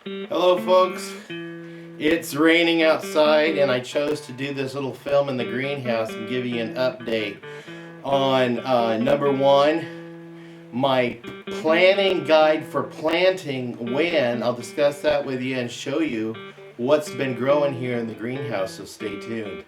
Hello folks, it's raining outside and I chose to do this little film in the greenhouse and give you an update on number one, my planning guide for planting when. I'll discuss that with you and show you what's been growing here in the greenhouse, so stay tuned.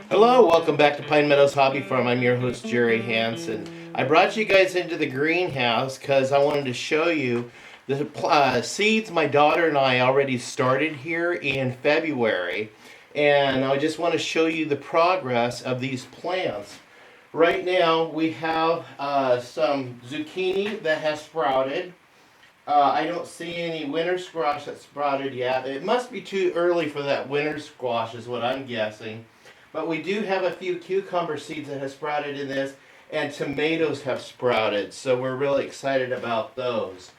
Hello, welcome back to Pine Meadows Hobby Farm. I'm your host, Jerry Hanson. I brought you guys into the greenhouse because I wanted to show you the seeds my daughter and I already started here in February. And I just want to show you the progress of these plants. Right now we have some zucchini that has sprouted. I don't see any winter squash that sprouted yet. It must be too early for that winter squash is what I'm guessing. But we do have a few cucumber seeds that have sprouted in this, and tomatoes have sprouted, so we're really excited about those.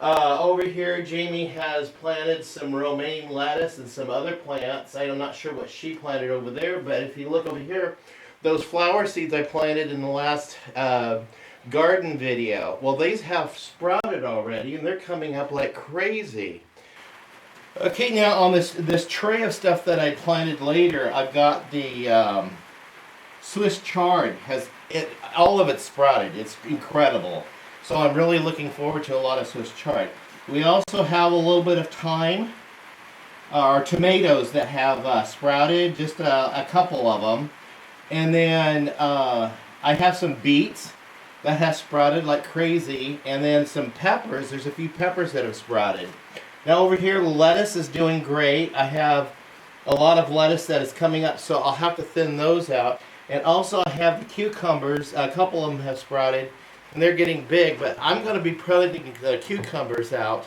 Over here, Jamie has planted some romaine lettuce and some other plants. I'm not sure what she planted over there, but if you look over here, those flower seeds I planted in the last garden video, well, these have sprouted already, and they're coming up like crazy. Okay, now on this tray of stuff that I planted later, I've got the Swiss chard. All of it sprouted. It's incredible. So I'm really looking forward to a lot of Swiss chard. We also have a little bit of thyme, or tomatoes that have sprouted, just a couple of them. And then I have some beets that have sprouted like crazy, and then some peppers. There's a few peppers that have sprouted. Now over here, lettuce is doing great. I have a lot of lettuce that is coming up, so I'll have to thin those out. And also I have the cucumbers. A couple of them have sprouted, and they're getting big, but I'm going to be planting the cucumbers out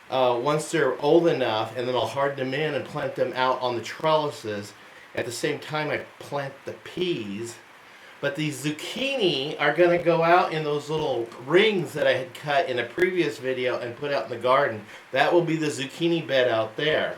once they're old enough, and then I'll harden them in and plant them out on the trellises. At the same time, I plant the peas. But these zucchini are going to go out in those little rings that I had cut in a previous video and put out in the garden. That will be the zucchini bed out there.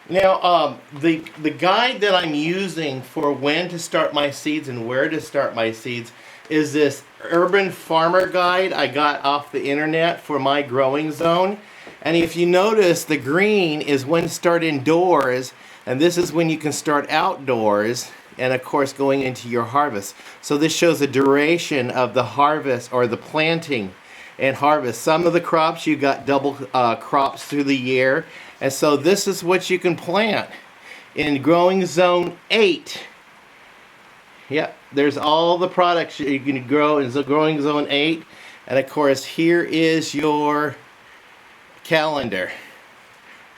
Now, the guide that I'm using for when to start my seeds and where to start my seeds is this Urban Farmer Guide I got off the internet for my growing zone. And if you notice, the green is when to start indoors, and this is when you can start outdoors, and of course going into your harvest. So this shows the duration of the harvest, or the planting and harvest. Some of the crops you got double crops through the year, and so this is what you can plant in growing zone 8. Yep, there's all the products you can grow in the growing zone 8, and of course here is your calendar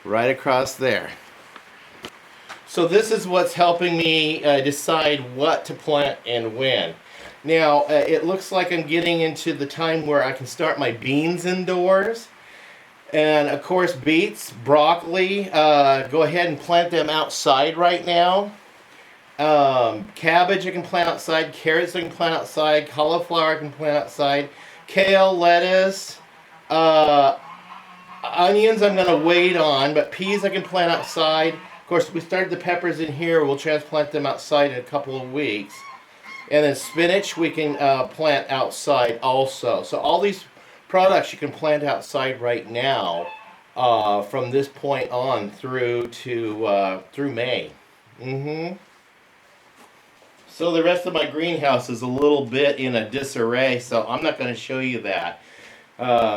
right across there. So this is what's helping me decide what to plant and when. Now, it looks like I'm getting into the time where I can start my beans indoors. And of course, beets, broccoli, go ahead and plant them outside right now. Cabbage I can plant outside, carrots I can plant outside, cauliflower I can plant outside, kale, lettuce, onions I'm going to wait on, but peas I can plant outside. Of course, we started the peppers in here. We'll transplant them outside in a couple of weeks. And then spinach we can plant outside also. So all these products you can plant outside right now from this point on through May. So the rest of my greenhouse is a little bit in a disarray, so I'm not going to show you that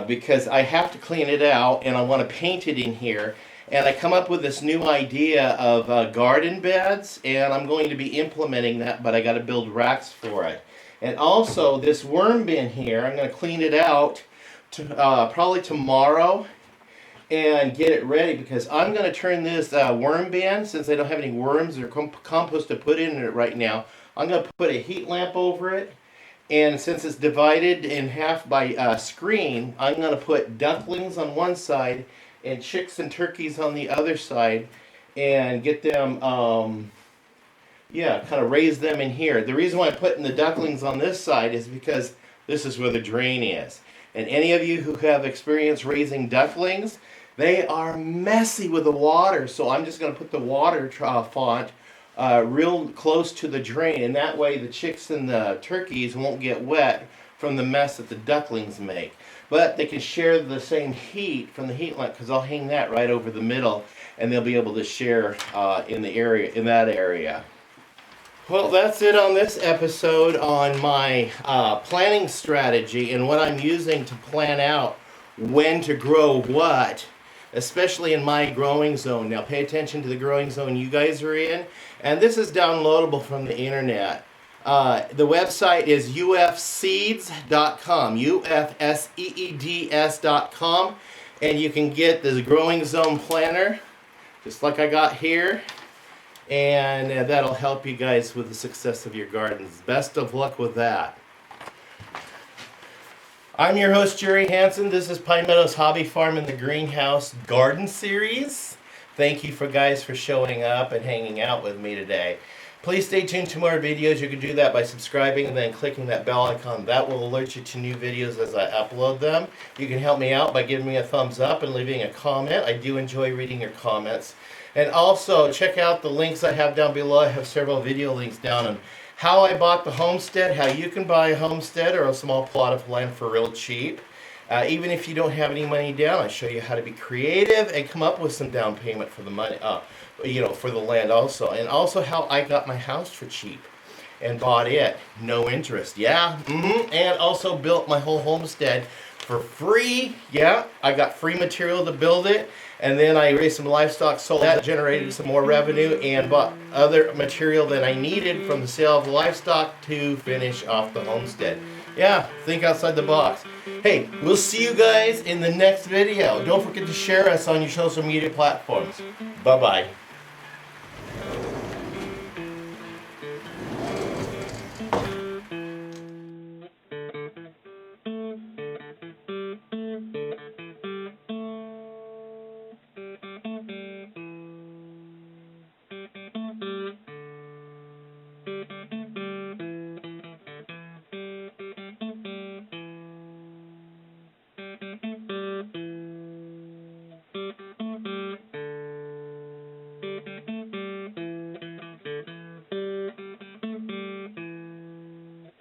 because I have to clean it out and I want to paint it in here. And I come up with this new idea of garden beds, and I'm going to be implementing that, but I got to build racks for it. And also this worm bin here, I'm going to clean it out probably tomorrow and get it ready, because I'm going to turn this worm bin, since I don't have any worms or compost to put in it right now. I'm going to put a heat lamp over it, and since it's divided in half by screen, I'm going to put ducklings on one side and chicks and turkeys on the other side, and get them, kind of raise them in here. The reason why I'm putting the ducklings on this side is because this is where the drain is. And any of you who have experience raising ducklings, they are messy with the water. So I'm just going to put the water font real close to the drain, and that way the chicks and the turkeys won't get wet from the mess that the ducklings make. But they can share the same heat from the heat lamp, because I'll hang that right over the middle, and they'll be able to share in that area. Well, that's it on this episode on my planning strategy and what I'm using to plan out when to grow what, especially in my growing zone. Now pay attention to the growing zone you guys are in, and this is downloadable from the internet. The website is ufseeds.com, ufseeds.com, and you can get this growing zone planner just like I got here, and that'll help you guys with the success of your gardens. Best of luck with that. I'm your host, Jerry Hanson. This is Pine Meadows Hobby Farm in the Greenhouse Garden Series. Thank you guys for showing up and hanging out with me today. Please stay tuned to more videos. You can do that by subscribing and then clicking that bell icon. That will alert you to new videos as I upload them. You can help me out by giving me a thumbs up and leaving a comment. I do enjoy reading your comments. And also, check out the links I have down below. I have several video links down on how I bought the homestead, how you can buy a homestead or a small plot of land for real cheap. Even if you don't have any money down, I show you how to be creative and come up with some down payment for the money, for the land also. And also how I got my house for cheap and bought it, no interest. And also built my whole homestead for free. I got free material to build it. And then I raised some livestock, sold that, generated some more revenue, and bought other material that I needed from the sale of the livestock to finish off the homestead. Think outside the box. Hey, we'll see you guys in the next video. Don't forget to share us on your social media platforms. Bye-bye.